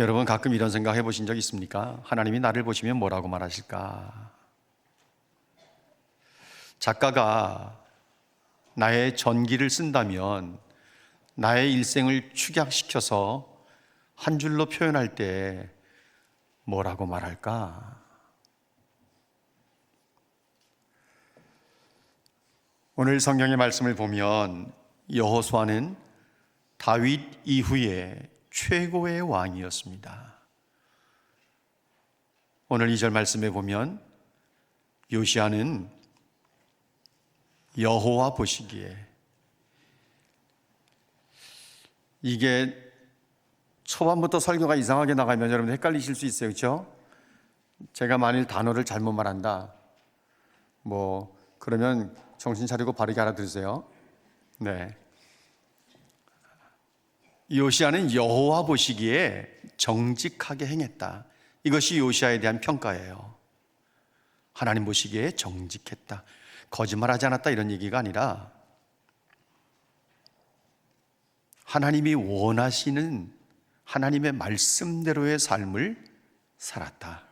여러분 가끔 이런 생각 해보신 적 있습니까? 하나님이 나를 보시면 뭐라고 말하실까? 작가가 나의 전기를 쓴다면 나의 일생을 축약시켜서 한 줄로 표현할 때 뭐라고 말할까? 오늘 성경의 말씀을 보면 여호수아는 다윗 이후에 최고의 왕이었습니다. 오늘 2절 말씀에 보면 요시야는 여호와 보시기에, 이게 초반부터 설교가 이상하게 나가면 여러분 헷갈리실 수 있어요. 그렇죠? 제가 만일 단어를 잘못 말한다, 그러면 정신 차리고 바르게 알아들으세요. 네. 요시야는 여호와 보시기에 정직하게 행했다. 이것이 요시야에 대한 평가예요. 하나님 보시기에 정직했다, 거짓말하지 않았다, 이런 얘기가 아니라 하나님이 원하시는 하나님의 말씀대로의 삶을 살았다,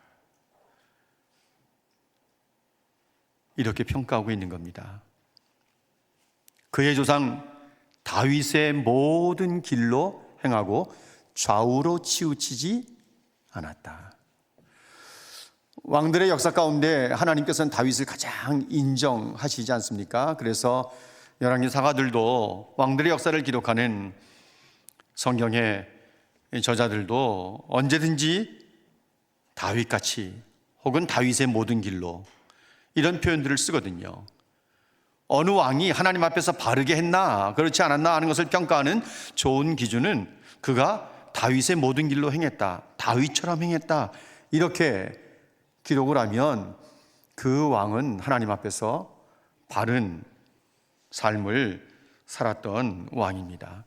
이렇게 평가하고 있는 겁니다. 그의 조상 다윗의 모든 길로 행하고 좌우로 치우치지 않았다. 왕들의 역사 가운데 하나님께서는 다윗을 가장 인정하시지 않습니까? 그래서 열왕기 사가들도, 왕들의 역사를 기록하는 성경의 저자들도 언제든지 다윗같이 혹은 다윗의 모든 길로, 이런 표현들을 쓰거든요. 어느 왕이 하나님 앞에서 바르게 했나 그렇지 않았나 하는 것을 평가하는 좋은 기준은 그가 다윗의 모든 길로 행했다, 다윗처럼 행했다, 이렇게 기록을 하면 그 왕은 하나님 앞에서 바른 삶을 살았던 왕입니다.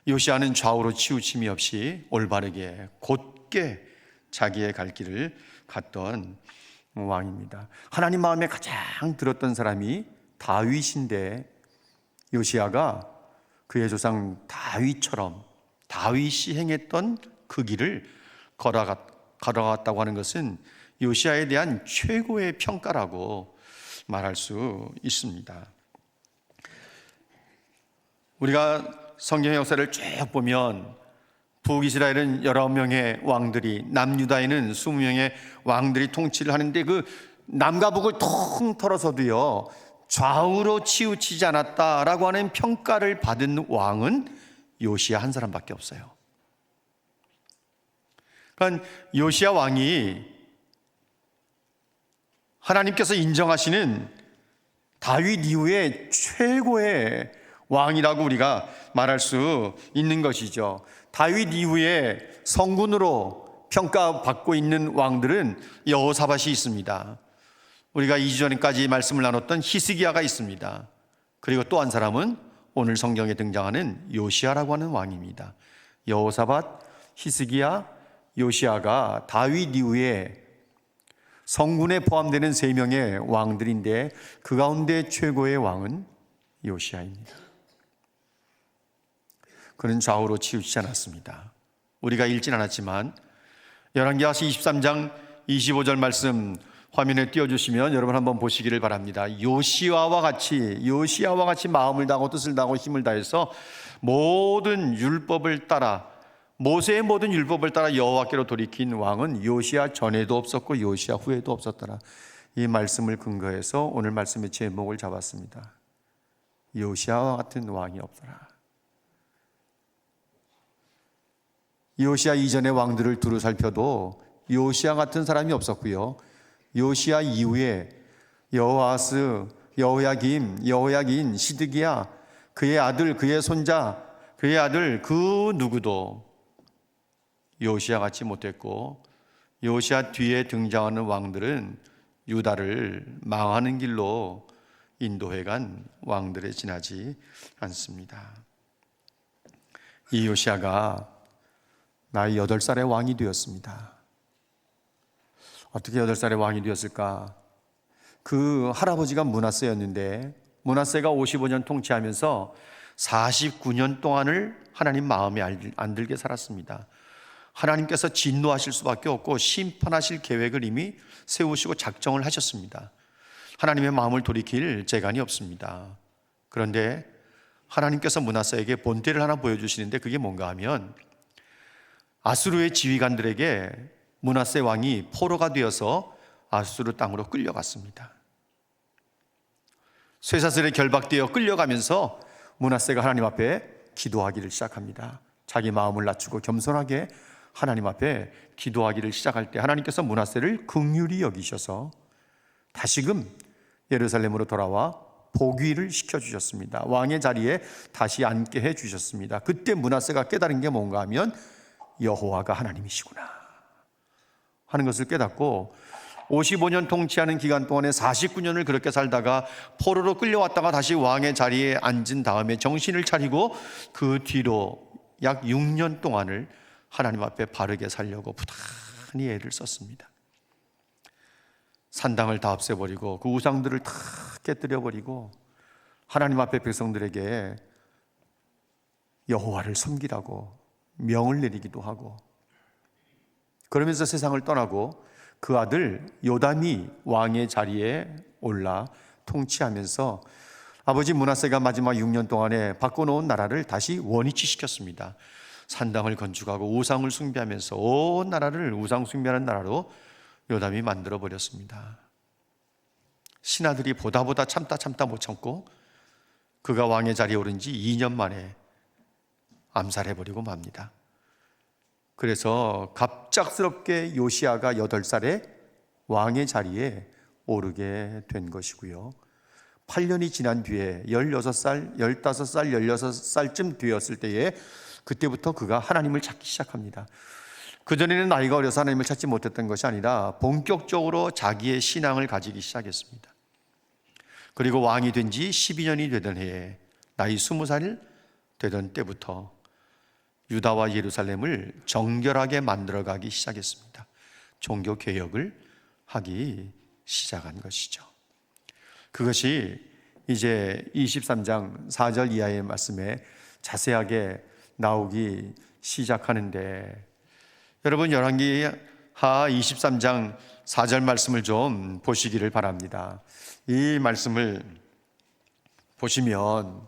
요시야는 좌우로 치우침이 없이 올바르게 곧게 자기의 갈 길을 갔던 왕입니다. 하나님 마음에 가장 들었던 사람이 다윗인데, 요시야가 그의 조상 다윗처럼 다윗이 행했던 그 길을 걸어갔다고 하는 것은 요시야에 대한 최고의 평가라고 말할 수 있습니다. 우리가 성경의 역사를 쭉 보면 북이스라엘은 19명의 왕들이, 남유다에는 20명의 왕들이 통치를 하는데, 그 남과 북을 통틀어서도요 좌우로 치우치지 않았다라고 하는 평가를 받은 왕은 요시야 한 사람밖에 없어요. 그러니까 요시야 왕이 하나님께서 인정하시는 다윗 이후에 최고의 왕이라고 우리가 말할 수 있는 것이죠. 다윗 이후에 성군으로 평가받고 있는 왕들은 여호사밧이 있습니다. 우리가 2주 전까지 말씀을 나눴던 히스기야가 있습니다. 그리고 또 한 사람은 오늘 성경에 등장하는 요시야라고 하는 왕입니다. 여호사밧, 히스기야, 요시야가 다윗 이후에 성군에 포함되는 3명의 왕들인데, 그 가운데 최고의 왕은 요시야입니다. 그는 좌우로 치우치지 않았습니다. 우리가 읽진 않았지만 열왕기하 23장 25절 말씀 화면에 띄워주시면 여러분 한번 보시기를 바랍니다. 요시야와 같이 마음을 다하고 뜻을 다하고 힘을 다해서 모든 율법을 따라, 모세의 모든 율법을 따라 여호와께로 돌이킨 왕은 요시야 전에도 없었고 요시야 후에도 없었더라. 이 말씀을 근거해서 오늘 말씀의 제목을 잡았습니다. 요시야와 같은 왕이 없더라. 요시야 이전의 왕들을 두루 살펴도 요시야 같은 사람이 없었고요, 요시야 이후에 여호아스, 여호야긴, 시드기야, 그의 아들, 그의 손자, 그의 아들 그 누구도 요시야 같이 못했고, 요시야 뒤에 등장하는 왕들은 유다를 망하는 길로 인도해간 왕들에 지나지 않습니다. 이 요시야가 나이 8살의 왕이 되었습니다. 어떻게 8살의 왕이 되었을까? 그 할아버지가 므낫세였는데, 므낫세가 55년 통치하면서 49년 동안을 하나님 마음에 안 들게 살았습니다. 하나님께서 진노하실 수밖에 없고 심판하실 계획을 이미 세우시고 작정을 하셨습니다. 하나님의 마음을 돌이킬 재간이 없습니다. 그런데 하나님께서 므낫세에게 본때를 하나 보여주시는데 그게 뭔가 하면 아수르의 지휘관들에게 므낫세 왕이 포로가 되어서 아수르 땅으로 끌려갔습니다. 쇠사슬에 결박되어 끌려가면서 므낫세가 하나님 앞에 기도하기를 시작합니다. 자기 마음을 낮추고 겸손하게 하나님 앞에 기도하기를 시작할 때 하나님께서 므낫세를 긍휼히 여기셔서 다시금 예루살렘으로 돌아와 복위를 시켜주셨습니다. 왕의 자리에 다시 앉게 해주셨습니다. 그때 므낫세가 깨달은 게 뭔가 하면 여호와가 하나님이시구나 하는 것을 깨닫고 55년 통치하는 기간 동안에 49년을 그렇게 살다가 포로로 끌려왔다가 다시 왕의 자리에 앉은 다음에 정신을 차리고 그 뒤로 약 6년 동안을 하나님 앞에 바르게 살려고 부단히 애를 썼습니다. 산당을 다 없애버리고 그 우상들을 다 깨뜨려버리고 하나님 앞에 백성들에게 여호와를 섬기라고 명을 내리기도 하고, 그러면서 세상을 떠나고 그 아들 요담이 왕의 자리에 올라 통치하면서 아버지 므낫세가 마지막 6년 동안에 바꿔놓은 나라를 다시 원위치시켰습니다. 산당을 건축하고 우상을 숭배하면서 온 나라를 우상 숭배하는 나라로 요담이 만들어버렸습니다. 신하들이 보다 참다 못 참고 그가 왕의 자리에 오른 지 2년 만에 암살해버리고 맙니다. 그래서 갑작스럽게 요시야가 8살에 왕의 자리에 오르게 된 것이고요. 8년이 지난 뒤에 16살, 15살, 16살쯤 되었을 때에 그때부터 그가 하나님을 찾기 시작합니다. 그전에는 나이가 어려서 하나님을 찾지 못했던 것이 아니라 본격적으로 자기의 신앙을 가지기 시작했습니다. 그리고 왕이 된 지 12년이 되던 해에 나이 20살 되던 때부터 유다와 예루살렘을 정결하게 만들어가기 시작했습니다. 종교 개혁을 하기 시작한 것이죠. 그것이 이제 23장 4절 이하의 말씀에 자세하게 나오기 시작하는데, 여러분 열왕기하 23장 4절 말씀을 좀 보시기를 바랍니다. 이 말씀을 보시면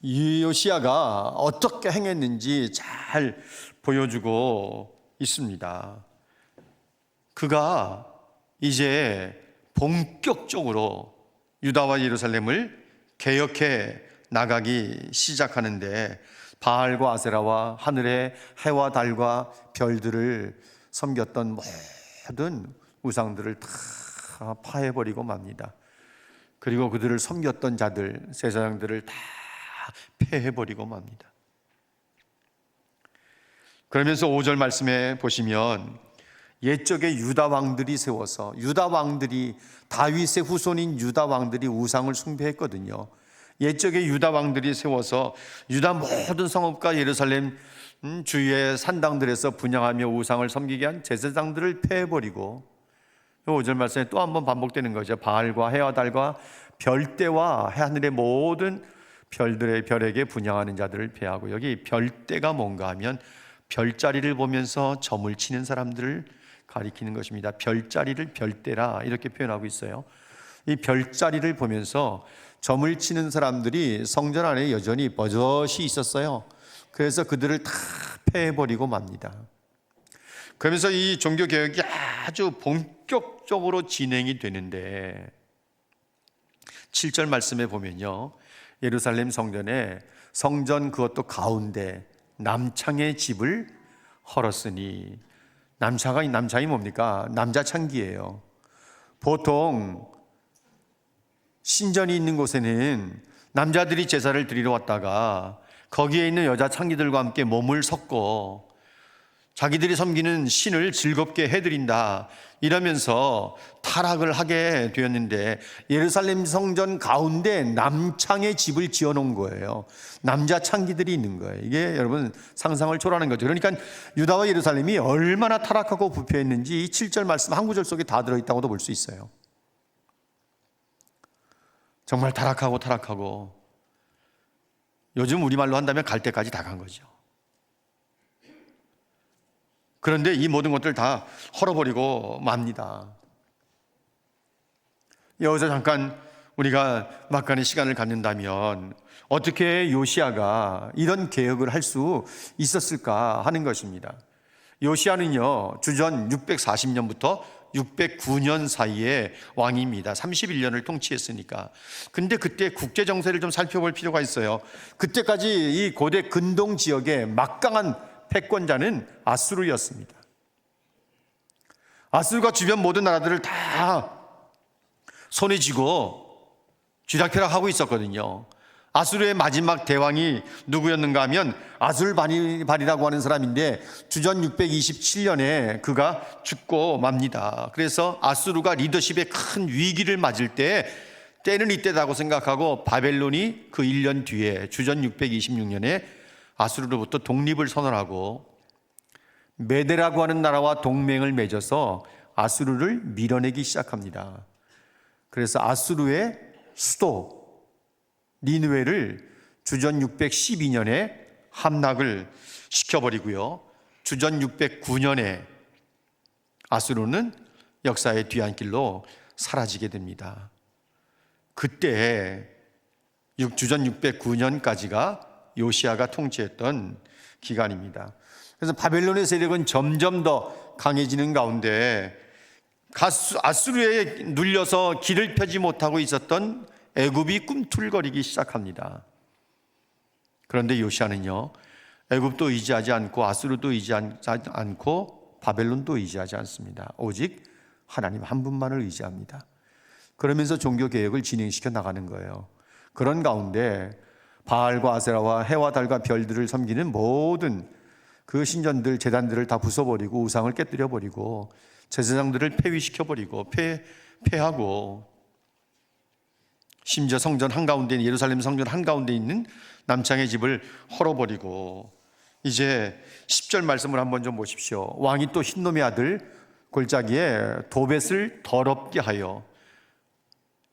요시야가 어떻게 행했는지 잘 보여주고 있습니다. 그가 이제 본격적으로 유다와 예루살렘을 개혁해 나가기 시작하는데, 바알과 아세라와 하늘의 해와 달과 별들을 섬겼던 모든 우상들을 다 파해버리고 맙니다. 그리고 그들을 섬겼던 자들, 제사장들을 다 폐해버리고 맙니다. 그러면서 5절 말씀에 보시면 옛적에 유다 왕들이 세워서, 유다 왕들이, 다윗의 후손인 유다 왕들이 우상을 숭배했거든요. 옛적에 유다 왕들이 세워서 유다 모든 성읍과 예루살렘 주위의 산당들에서 분향하며 우상을 섬기게 한 제사장들을 폐해버리고, 5절 말씀에 또 한 번 반복되는 거죠. 바알과 해와 달과 별대와 하늘의 모든 별에게 분향하는 자들을 폐하고, 여기 별대가 뭔가 하면 별자리를 보면서 점을 치는 사람들을 가리키는 것입니다. 별자리를 별대라 이렇게 표현하고 있어요. 이 별자리를 보면서 점을 치는 사람들이 성전 안에 여전히 버젓이 있었어요. 그래서 그들을 다 폐해버리고 맙니다. 그러면서 이 종교개혁이 아주 본격적으로 진행이 되는데, 7절 말씀에 보면요, 예루살렘 성전에 성전 그것도 가운데 남창의 집을 헐었으니, 남창이 뭡니까? 남자 창기예요. 보통 신전이 있는 곳에는 남자들이 제사를 드리러 왔다가 거기에 있는 여자 창기들과 함께 몸을 섞고 자기들이 섬기는 신을 즐겁게 해드린다 이러면서 타락을 하게 되었는데, 예루살렘 성전 가운데 남창의 집을 지어놓은 거예요. 남자 창기들이 있는 거예요. 이게 여러분 상상을 초월하는 거죠. 그러니까 유다와 예루살렘이 얼마나 타락하고 부패했는지 이 7절 말씀 한 구절 속에 다 들어있다고도 볼 수 있어요. 정말 타락하고 요즘 우리말로 한다면 갈 때까지 다 간 거죠. 그런데 이 모든 것들 다 헐어버리고 맙니다. 여기서 잠깐 우리가 막간의 시간을 갖는다면 어떻게 요시야가 이런 개혁을 할 수 있었을까 하는 것입니다. 요시야는요, 주전 640년부터 609년 사이의 왕입니다. 31년을 통치했으니까. 근데 그때 국제 정세를 좀 살펴볼 필요가 있어요. 그때까지 이 고대 근동 지역의 막강한 패권자는 아수르였습니다. 아수르가 주변 모든 나라들을 다 손에 쥐고 쥐락펴락 하고 있었거든요. 아수르의 마지막 대왕이 누구였는가 하면 아술바니발이라고 하는 사람인데 주전 627년에 그가 죽고 맙니다. 그래서 아수르가 리더십에 큰 위기를 맞을 때는 이때다고 생각하고 바벨론이 그 1년 뒤에 주전 626년에 아수르로부터 독립을 선언하고 메데라고 하는 나라와 동맹을 맺어서 아수르를 밀어내기 시작합니다. 그래서 아수르의 수도 니느웨를 주전 612년에 함락을 시켜버리고요. 주전 609년에 아수르는 역사의 뒤안길로 사라지게 됩니다. 그때 주전 609년까지가 요시야가 통치했던 기간입니다. 그래서 바벨론의 세력은 점점 더 강해지는 가운데 아수르에 눌려서 길을 펴지 못하고 있었던 애굽이 꿈틀거리기 시작합니다. 그런데 요시야는요, 애굽도 의지하지 않고 아수르도 의지하지 않고 바벨론도 의지하지 않습니다. 오직 하나님 한 분만을 의지합니다. 그러면서 종교개혁을 진행시켜 나가는 거예요. 그런 가운데 바알과 아세라와 해와 달과 별들을 섬기는 모든 그 신전들, 제단들을 다 부숴버리고 우상을 깨뜨려버리고 제사장들을 폐위시켜버리고 폐하고 심지어 성전 한가운데, 예루살렘 성전 한가운데 있는 남창의 집을 헐어버리고, 이제 10절 말씀을 한번 좀 보십시오. 왕이 또 흰놈의 아들 골짜기에 도벳을 더럽게 하여,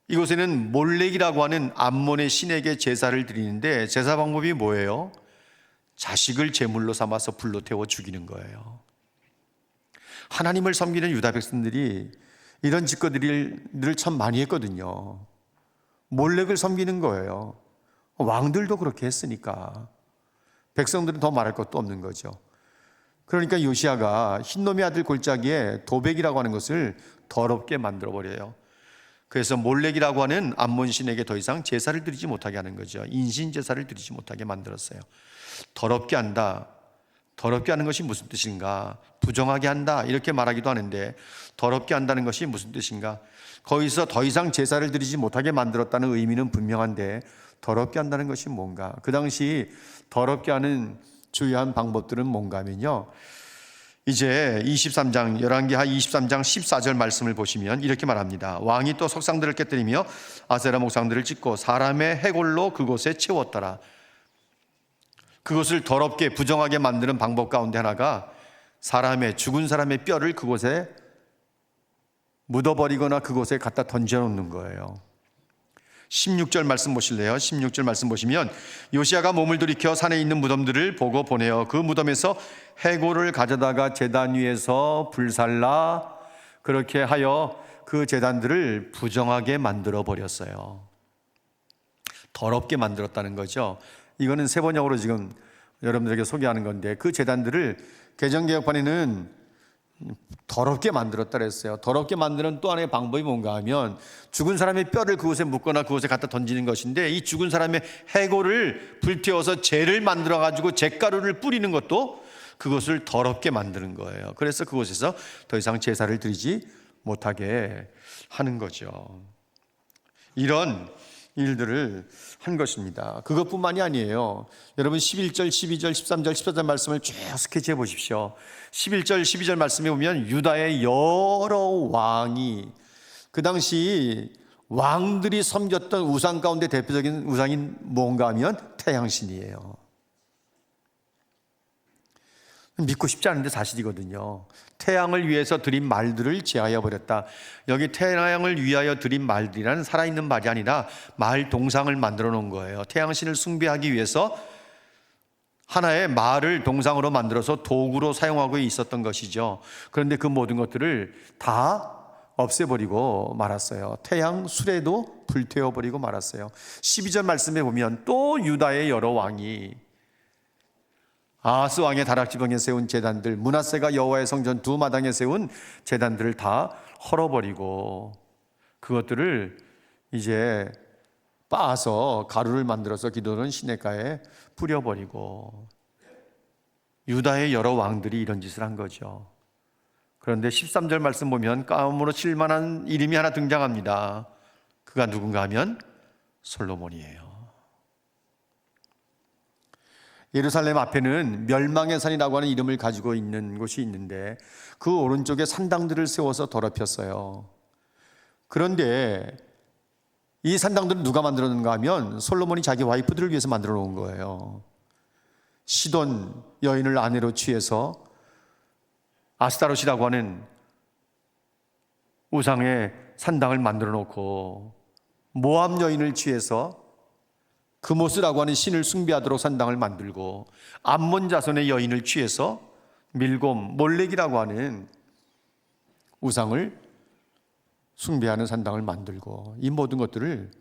이곳에는 몰렉이라고 하는 암몬의 신에게 제사를 드리는데 제사 방법이 뭐예요? 자식을 제물로 삼아서 불로 태워 죽이는 거예요. 하나님을 섬기는 유다 백성들이 이런 짓거리를 참 많이 했거든요. 몰렉을 섬기는 거예요. 왕들도 그렇게 했으니까 백성들은 더 말할 것도 없는 거죠. 그러니까 요시야가 흰놈의 아들 골짜기에 도백이라고 하는 것을 더럽게 만들어버려요. 그래서 몰렉이라고 하는 암몬 신에게 더 이상 제사를 드리지 못하게 하는 거죠. 인신 제사를 드리지 못하게 만들었어요. 더럽게 한다. 더럽게 하는 것이 무슨 뜻인가? 부정하게 한다, 이렇게 말하기도 하는데 더럽게 한다는 것이 무슨 뜻인가? 거기서 더 이상 제사를 드리지 못하게 만들었다는 의미는 분명한데 더럽게 한다는 것이 뭔가? 그 당시 더럽게 하는 주요한 방법들은 뭔가 하면요, 이제 23장 열왕기하 23장 14절 말씀을 보시면 이렇게 말합니다. 왕이 또 석상들을 깨뜨리며 아세라 목상들을 찍고 사람의 해골로 그곳에 채웠더라. 그것을 더럽게 부정하게 만드는 방법 가운데 하나가 죽은 사람의 뼈를 그곳에 묻어버리거나 그곳에 갖다 던져놓는 거예요. 16절 말씀 보실래요? 16절 말씀 보시면 요시야가 몸을 돌이켜 산에 있는 무덤들을 보고 보내어 그 무덤에서 해골을 가져다가 제단 위에서 불살라, 그렇게 하여 그 제단들을 부정하게 만들어 버렸어요. 더럽게 만들었다는 거죠. 이거는 세 번역으로 지금 여러분들에게 소개하는 건데, 그 제단들을 개정개혁판에는 더럽게 만들었다 그랬어요. 더럽게 만드는 또 하나의 방법이 뭔가 하면 죽은 사람의 뼈를 그곳에 묻거나 그곳에 갖다 던지는 것인데, 이 죽은 사람의 해골을 불태워서 재를 만들어 가지고 잿가루를 뿌리는 것도 그것을 더럽게 만드는 거예요. 그래서 그곳에서 더 이상 제사를 드리지 못하게 하는 거죠. 이런 일들을 한 것입니다. 그것뿐만이 아니에요. 여러분 11절, 12절, 13절, 14절 말씀을 쭉 스케치해 보십시오. 11절, 12절 말씀에 보면 유다의 여러 왕이, 그 당시 왕들이 섬겼던 우상 가운데 대표적인 우상이 뭔가 하면 태양신이에요. 믿고 싶지 않은데 사실이거든요. 태양을 위해서 드린 말들을 제하여 버렸다. 여기 태양을 위하여 드린 말들이라는 살아있는 말이 아니라 말 동상을 만들어 놓은 거예요. 태양신을 숭배하기 위해서 하나의 말을 동상으로 만들어서 도구로 사용하고 있었던 것이죠. 그런데 그 모든 것들을 다 없애버리고 말았어요. 태양 수레도 불태워버리고 말았어요. 12절 말씀에 보면 또 유다의 여러 왕이 아하스 왕의 다락지방에 세운 제단들, 므낫세가 여호와의 성전 두 마당에 세운 제단들을 다 헐어버리고 그것들을 이제 빻아서 가루를 만들어서 기도는 시냇가에 뿌려버리고, 유다의 여러 왕들이 이런 짓을 한 거죠. 그런데 13절 말씀 보면 까음으로 칠만한 이름이 하나 등장합니다. 그가 누군가 하면 솔로몬이에요. 예루살렘 앞에는 멸망의 산이라고 하는 이름을 가지고 있는 곳이 있는데 그 오른쪽에 산당들을 세워서 더럽혔어요. 그런데 이 산당들은 누가 만들었는가 하면 솔로몬이 자기 와이프들을 위해서 만들어 놓은 거예요. 시돈 여인을 아내로 취해서 아스타롯이라고 하는 우상의 산당을 만들어 놓고, 모압 여인을 취해서 그모스라고 하는 신을 숭배하도록 산당을 만들고, 암몬 자손의 여인을 취해서 밀곰, 몰렉이라고 하는 우상을 숭배하는 산당을 만들고, 이 모든 것들을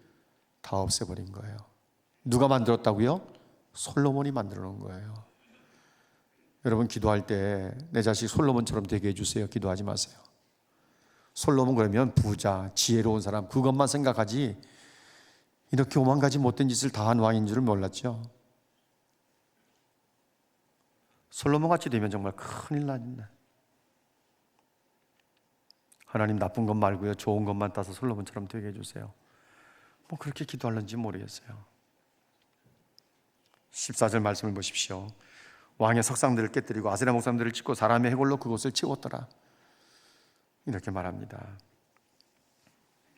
다 없애버린 거예요. 누가 만들었다고요? 솔로몬이 만들어 놓은 거예요. 여러분, 기도할 때 내 자식 솔로몬처럼 되게 해주세요. 기도하지 마세요. 솔로몬 그러면 부자, 지혜로운 사람, 그것만 생각하지 이렇게 오만 가지 못된 짓을 다 한 왕인 줄을 몰랐죠. 솔로몬 같이 되면 정말 큰일 납니다. 하나님 나쁜 것 말고요, 좋은 것만 따서 솔로몬처럼 되게 해주세요. 뭐 그렇게 기도하는지 모르겠어요. 14절 말씀을 보십시오. 왕의 석상들을 깨뜨리고 아세라 목상들을 찍고 사람의 해골로 그곳을 채웠더라, 이렇게 말합니다.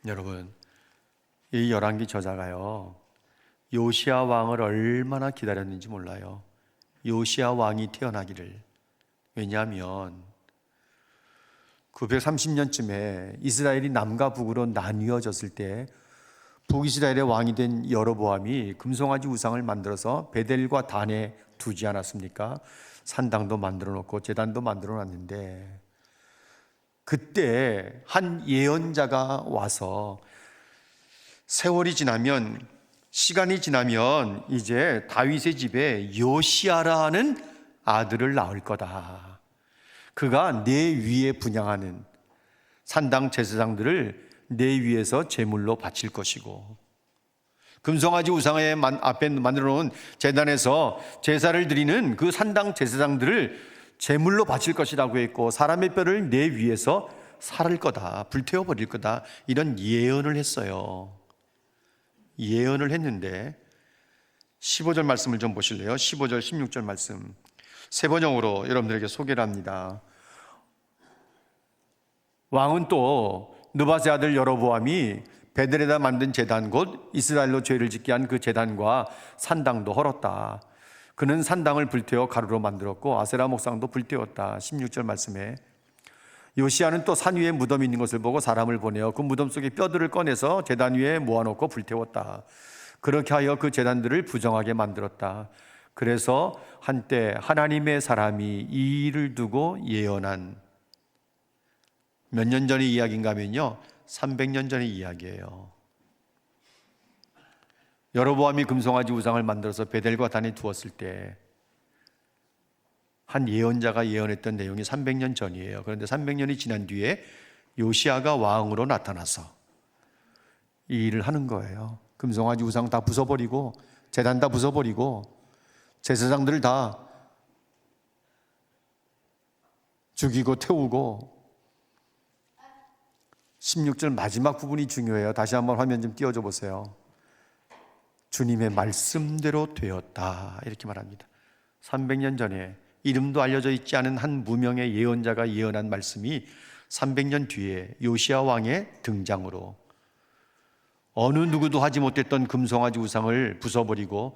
여러분, 이 열왕기 저자가요, 요시야 왕을 얼마나 기다렸는지 몰라요. 요시야 왕이 태어나기를. 왜냐하면 930년쯤에 이스라엘이 남과 북으로 나뉘어졌을 때 북이스라엘의 왕이 된 여로보암이 금송아지 우상을 만들어서 베델과 단에 두지 않았습니까? 산당도 만들어 놓고 제단도 만들어 놨는데, 그때 한 예언자가 와서 세월이 지나면, 시간이 지나면 이제 다윗의 집에 요시야라는 아들을 낳을 거다. 그가 내 위에 분향하는 산당 제사장들을 내 위에서 제물로 바칠 것이고, 금송아지 우상의 앞에 만들어 놓은 제단에서 제사를 드리는 그 산당 제사장들을 제물로 바칠 것이라고 했고, 사람의 뼈를 내 위에서 살을 거다, 불태워 버릴 거다, 이런 예언을 했어요. 예언을 했는데 15절 말씀을 좀 보실래요? 15절 16절 말씀 세 번역으로 여러분들에게 소개를 합니다. 왕은 또 느바세 아들 여로보암이 베델에다 만든 제단, 곧 이스라엘로 죄를 짓게 한 그 제단과 산당도 헐었다. 그는 산당을 불태워 가루로 만들었고 아세라 목상도 불태웠다. 16절 말씀에 요시야는 또 산 위에 무덤이 있는 것을 보고 사람을 보내어 그 무덤 속에 뼈들을 꺼내서 제단 위에 모아놓고 불태웠다. 그렇게 하여 그 제단들을 부정하게 만들었다. 그래서 한때 하나님의 사람이 이 일을 두고 예언한, 몇 년 전의 이야기인가 하면요, 300년 전의 이야기예요. 여로보암이 금송아지 우상을 만들어서 베델과 단에 두었을 때 한 예언자가 예언했던 내용이 300년 전이에요. 그런데 300년이 지난 뒤에 요시야가 왕으로 나타나서 이 일을 하는 거예요. 금송아지 우상 다 부숴버리고 제단 다 부숴버리고 제사장들을 다 죽이고 태우고. 16절 마지막 부분이 중요해요. 다시 한번 화면 좀 띄워줘 보세요. 주님의 말씀대로 되었다, 이렇게 말합니다. 300년 전에 이름도 알려져 있지 않은 한 무명의 예언자가 예언한 말씀이 300년 뒤에 요시야 왕의 등장으로 어느 누구도 하지 못했던 금송아지 우상을 부숴버리고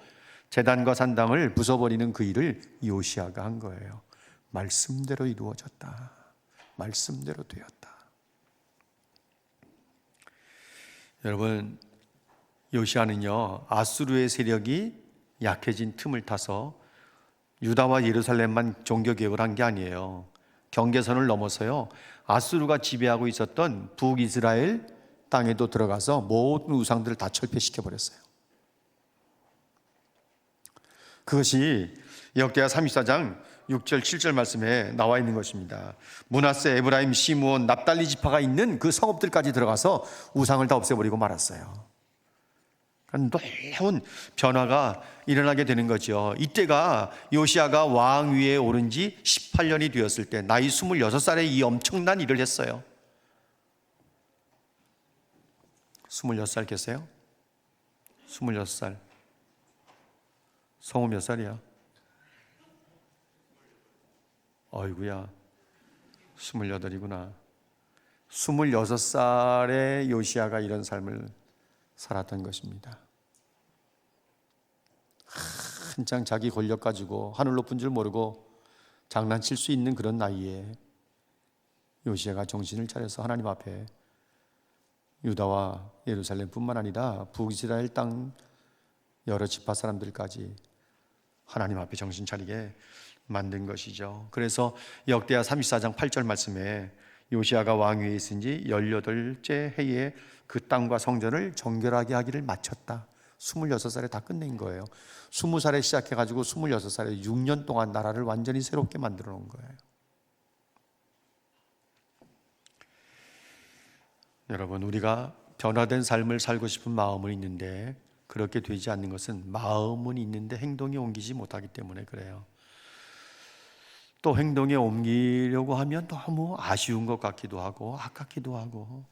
제단과 산당을 부숴버리는 그 일을 요시야가 한 거예요. 말씀대로 이루어졌다, 말씀대로 되었다. 여러분, 요시야는요, 아수르의 세력이 약해진 틈을 타서 유다와 예루살렘만 종교개혁을 한 게 아니에요. 경계선을 넘어서요, 아수르가 지배하고 있었던 북이스라엘 땅에도 들어가서 모든 우상들을 다 철폐시켜 버렸어요. 그것이 역대하 34장 6절 7절 말씀에 나와 있는 것입니다. 므낫세, 에브라임, 시므온, 납달리 지파가 있는 그 성읍들까지 들어가서 우상을 다 없애버리고 말았어요. 놀라운 변화가 일어나게 되는 거죠. 이때가 요시아가 왕 위에 오른 지 18년이 되었을 때, 나이 26살에 이 엄청난 일을 했어요. 26살 계세요? 26살. 성우 몇 살이야? 어이구야, 28이구나. 26살에 요시아가 이런 삶을 살았던 것입니다. 한창 자기 권력 가지고 하늘 높은 줄 모르고 장난칠 수 있는 그런 나이에 요시아가 정신을 차려서 하나님 앞에 유다와 예루살렘뿐만 아니라 북이스라엘 땅 여러 지파 사람들까지 하나님 앞에 정신 차리게 만든 것이죠. 그래서 역대하 34장 8절 말씀에 요시아가 왕위에 있은 지 18째 해에 그 땅과 성전을 정결하게 하기를 마쳤다. 26살에 다 끝낸 거예요. 20살에 시작해가지고 26살에 6년 동안 나라를 완전히 새롭게 만들어 놓은 거예요. 여러분, 우리가 변화된 삶을 살고 싶은 마음은 있는데 그렇게 되지 않는 것은 마음은 있는데 행동에 옮기지 못하기 때문에 그래요. 또 행동에 옮기려고 하면 너무 아쉬운 것 같기도 하고 아깝기도 하고,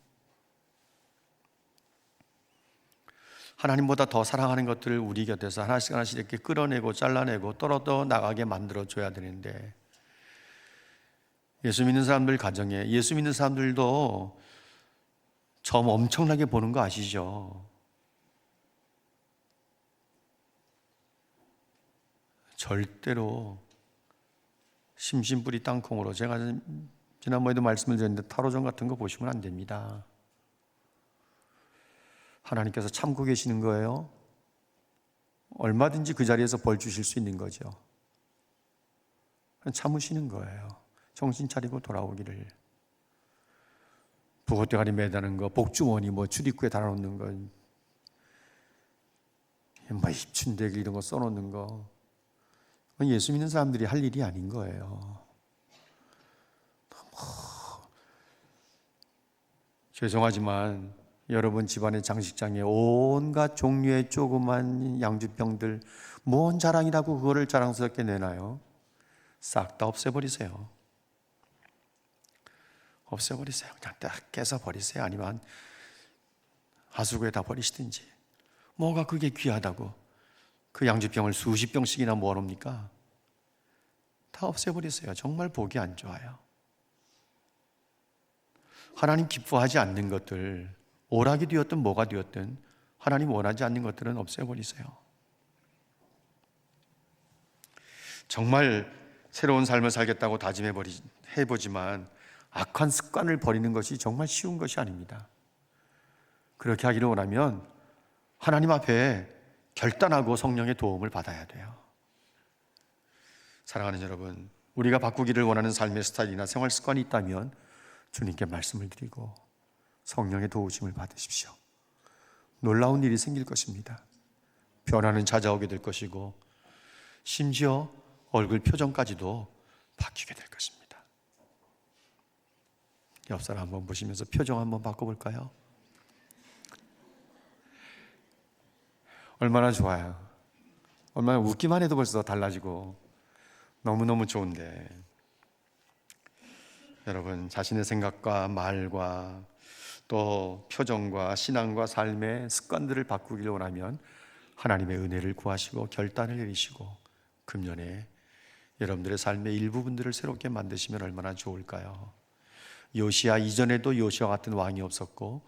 하나님보다 더 사랑하는 것들을 우리 곁에서 하나씩 하나씩 이렇게 끌어내고 잘라내고 떨어져 나가게 만들어줘야 되는데, 예수 믿는 사람들 가정에, 예수 믿는 사람들도 점 엄청나게 보는 거 아시죠? 절대로 심심뿌리 땅콩으로, 제가 지난번에도 말씀을 드렸는데 타로점 같은 거 보시면 안 됩니다. 하나님께서 참고 계시는 거예요. 얼마든지 그 자리에서 벌 주실 수 있는 거죠. 참으시는 거예요. 정신 차리고 돌아오기를. 북어대가리 매다는 거, 복주머니 출입구에 달아놓는 거, 입춘대기 이런 거 써놓는 거, 예수 믿는 사람들이 할 일이 아닌 거예요. 죄송하지만 여러분 집안의 장식장에 온갖 종류의 조그만 양주병들, 뭔 자랑이라고 그거를 자랑스럽게 내나요? 싹 다 없애버리세요. 없애버리세요. 그냥 딱 깨서 버리세요. 아니면 하수구에 다 버리시든지. 뭐가 그게 귀하다고 그 양주병을 수십 병씩이나 모아놓습니까? 다 없애버리세요. 정말 보기 안 좋아요. 하나님 기뻐하지 않는 것들, 오락이 되었든 뭐가 되었든 하나님 원하지 않는 것들은 없애버리세요. 정말 새로운 삶을 살겠다고 해보지만 악한 습관을 버리는 것이 정말 쉬운 것이 아닙니다. 그렇게 하기를 원하면 하나님 앞에 결단하고 성령의 도움을 받아야 돼요. 사랑하는 여러분, 우리가 바꾸기를 원하는 삶의 스타일이나 생활 습관이 있다면 주님께 말씀을 드리고 성령의 도우심을 받으십시오. 놀라운 일이 생길 것입니다. 변화는 찾아오게 될 것이고 심지어 얼굴 표정까지도 바뀌게 될 것입니다. 옆사람 한번 보시면서 표정 한번 바꿔볼까요? 얼마나 좋아요. 얼마나 웃기만 해도 벌써 달라지고 너무너무 좋은데, 여러분 자신의 생각과 말과 또 표정과 신앙과 삶의 습관들을 바꾸기를 원하면 하나님의 은혜를 구하시고 결단을 내리시고 금년에 여러분들의 삶의 일부분들을 새롭게 만드시면 얼마나 좋을까요? 요시아 이전에도 요시아 같은 왕이 없었고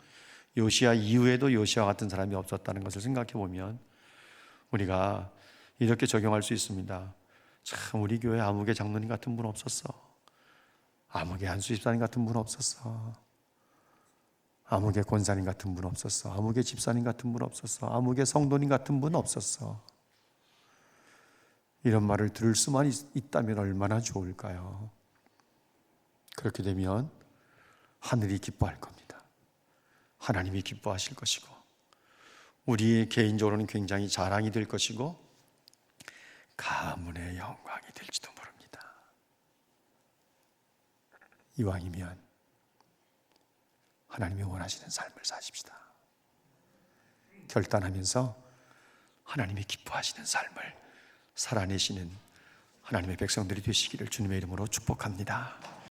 요시아 이후에도 요시아 같은 사람이 없었다는 것을 생각해 보면 우리가 이렇게 적용할 수 있습니다. 참, 우리 교회 아무개 장로님 같은 분 없었어. 아무개 한수 집사님 같은 분 없었어. 아무개 권사님 같은 분 없었어. 아무개 집사님 같은 분 없었어. 아무개 성도님 같은 분 없었어. 이런 말을 들을 수만 있다면 얼마나 좋을까요? 그렇게 되면 하늘이 기뻐할 겁니다. 하나님이 기뻐하실 것이고, 우리 개인적으로는 굉장히 자랑이 될 것이고, 가문의 영광이 될지도 모릅니다. 이왕이면 하나님이 원하시는 삶을 사십시다. 결단하면서 하나님이 기뻐하시는 삶을 살아내시는 하나님의 백성들이 되시기를 주님의 이름으로 축복합니다.